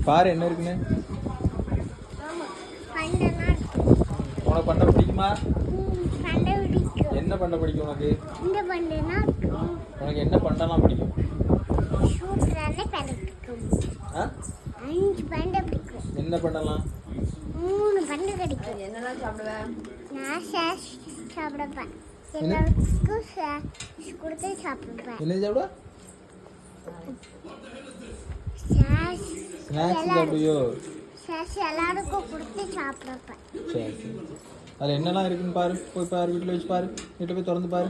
பாரு என்ன இருக்குன்னு. உனக்கு பண்ண பிடிக்குமா? என்ன பண்ண பிடிக்கும் உனக்கு? உனக்கு என்ன பண்ணலாம் பிடிக்கும்? என்ன பண்ணலாம்? 3 பண்ண கிடைக்கும். என்னெல்லாம் சாப்பிடுவேன்? நான் சாஸ் சாப்பிடுவேன். எல்லாருக்கும் சாஸ் கொடுத்து சாப்பிடுவேன். என்ன சாப்பிடுவ? சாஸ் ஸ்நாக்ஸ் சாப்பிடுவியோ? சாஸ் எல்லாருக்கும் கொடுத்து சாப்பிடுவேன். சரி சரி. அதில் என்னெல்லாம் இருக்குன்னு பாரு. போய் பாரு, வீட்டில் வச்சு பாரு. வீட்டில் போய் திறந்து பாரு.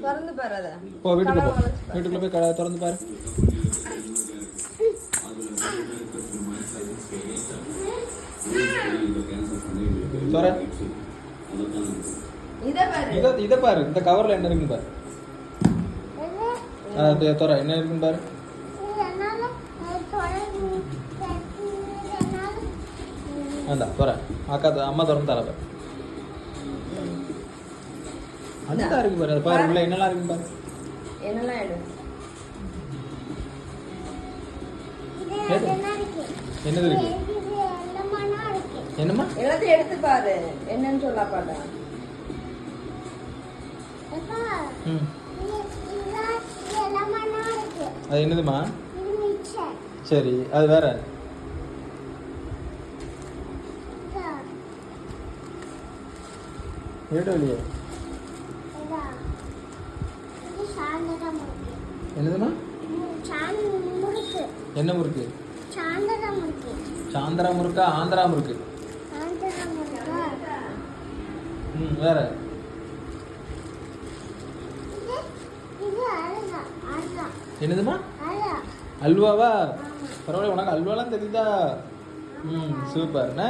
திறந்து பாரு. அதை போ வீட்டுக்கு போ. வீட்டுக்குள்ளே போய் கடை திறந்து பாரு. சொர இதை பாரு. இந்த கவரில் என்ன இருக்குன்னு பாரு. தோற என்ன இருக்குன்னு பாரு. வேண்டாம் தோற அம்மா திறந்து தர பாரு. அதுதான் இருக்கு பாரு. அது பாரு உள்ள என்னெல்லாம் இருக்குன்னு பாரு. என்னெல்லாம் என்னது இருக்கு? என்னம்மா? எல்லாத்தையும் எடுத்து பாரு. என்னன்னு சொல்ல பாட்டா. அது என்னதுமா? சரி அது வேற. ஏட்டு வெளியே என்னதுமா? என்ன முறுக்கு? சாந்திரா முறுக்கா ஆந்திரா முறுக்கு? வேற என்னதுமா? அல்வாவா? பரவாயில்ல, உனக்கு அல்வாலாம் தெரியுதா? சூப்பர்ண்ணே.